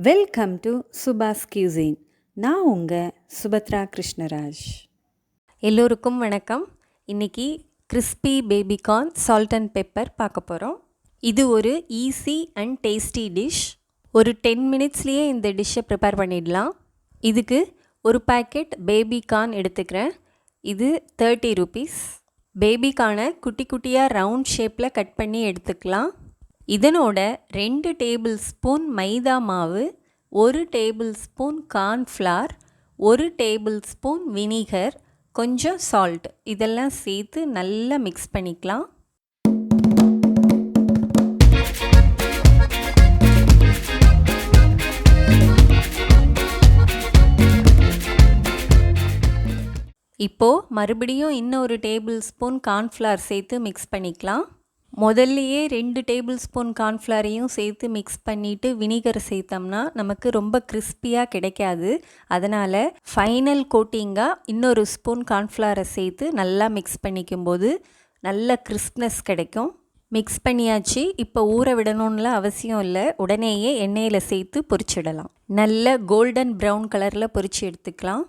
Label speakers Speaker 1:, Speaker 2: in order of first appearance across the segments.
Speaker 1: Welcome to Subha's Cuisine. நான் உங்கள் சுபத்ரா கிருஷ்ணராஜ்.
Speaker 2: எல்லோருக்கும் வணக்கம். இன்றைக்கி crispy baby corn salt and pepper பார்க்க போகிறோம். இது ஒரு ஈஸி அண்ட் டேஸ்டி டிஷ். ஒரு 10 மினிட்ஸ்லேயே இந்த டிஷ்ஷை ப்ரிப்பேர் பண்ணிடலாம். இதுக்கு ஒரு பேக்கெட் பேபிகார்ன் எடுத்துக்கிறேன். இது 30 rupees. பேபிகார்னை குட்டி குட்டியாக ரவுண்ட் ஷேப்பில் கட் பண்ணி எடுத்துக்கலாம். இதனோட 2 டேபிள் ஸ்பூன் மைதா மாவு, 1 table spoon cornflour, 1 table spoon vinegar, கொஞ்சம் சால்ட் இதெல்லாம் சேர்த்து நல்லா மிக்ஸ் பண்ணிக்கலாம். இப்போது மறுபடியும் இன்னொரு டேபிள் ஸ்பூன் கார்ன்ஃப்ளவர் சேர்த்து மிக்ஸ் பண்ணிக்கலாம். முதல்லையே 2 டேபிள் ஸ்பூன் கார்ன்ஃப்ளவரையும் சேர்த்து மிக்ஸ் பண்ணிவிட்டு வினிகர் சேர்த்தோம்னா நமக்கு ரொம்ப கிறிஸ்பியாக கிடைக்காது. அதனால் ஃபைனல் கோட்டிங்காக இன்னொரு ஸ்பூன் கார்ன்ஃப்ளவரை சேர்த்து நல்லா மிக்ஸ் பண்ணிக்கும்போது நல்ல கிறிஸ்ப்னஸ் கிடைக்கும். மிக்ஸ் பண்ணியாச்சு. இப்போ ஊற விடணும்னு அவசியம் இல்லை. உடனேயே எண்ணெயில் சேர்த்து பொரிச்சிடலாம். நல்ல கோல்டன் ப்ரௌன் கலரில் பொரிச்சு எடுத்துக்கலாம்.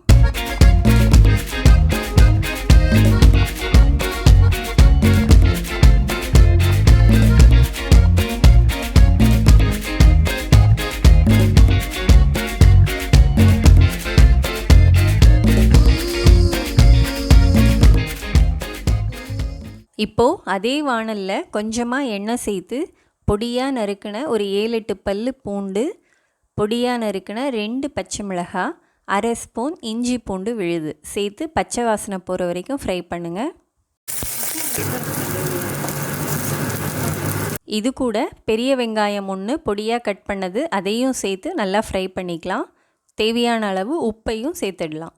Speaker 2: இப்போது அதே வாணலில் கொஞ்சமாக எண்ணெய் சேர்த்து பொடியாக நறுக்கின ஒரு 7-8 பல்லு பூண்டு, பொடியாக நறுக்கின 2 பச்சை மிளகாய், 1/2 ஸ்பூன் இஞ்சி பூண்டு விழுது சேர்த்து பச்சை வாசனை போகிற வரைக்கும் ஃப்ரை பண்ணுங்கள். இது கூட பெரிய வெங்காயம் 1 பொடியாக கட் பண்ணது அதையும் சேர்த்து நல்லா ஃப்ரை பண்ணிக்கலாம். தேவையான அளவு உப்பையும் சேர்த்துடலாம்.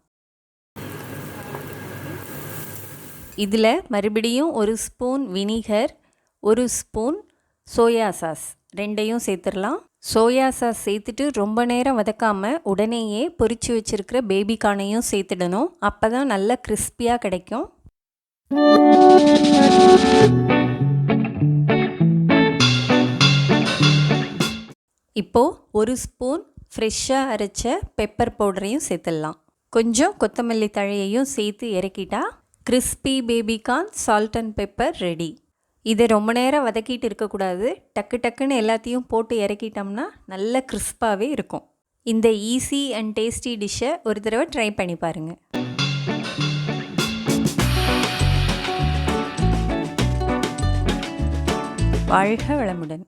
Speaker 2: இதில் மறுபடியும் 1 spoon vinegar, 1 spoon soya sauce ரெண்டையும் சேர்த்துடலாம். சோயா சாஸ் சேர்த்துட்டு ரொம்ப நேரம் வதக்காமல் உடனேயே பொரிச்சு வச்சுருக்கிற பேபிகார்னையும் சேர்த்துடணும். அப்போ தான் நல்லா கிறிஸ்பியாக கிடைக்கும். இப்போது 1 ஸ்பூன் ஃப்ரெஷ்ஷாக அரைச்ச பெப்பர் பவுடரையும் சேர்த்துடலாம். கொஞ்சம் கொத்தமல்லி தழையையும் சேர்த்து இறக்கிட்டா crispy baby corn salt and pepper ready. இதை ரொம்ப நேரம் வதக்கிட்டு இருக்கக்கூடாது. டக்கு டக்குன்னு எல்லாத்தையும் போட்டு இறக்கிட்டோம்னா நல்ல கிறிஸ்பாகவே இருக்கும். இந்த ஈஸி அண்ட் டேஸ்டி டிஷ்ஷை ஒரு தடவை ட்ரை பண்ணி பாருங்கள். வாழ்க வளமுடன்.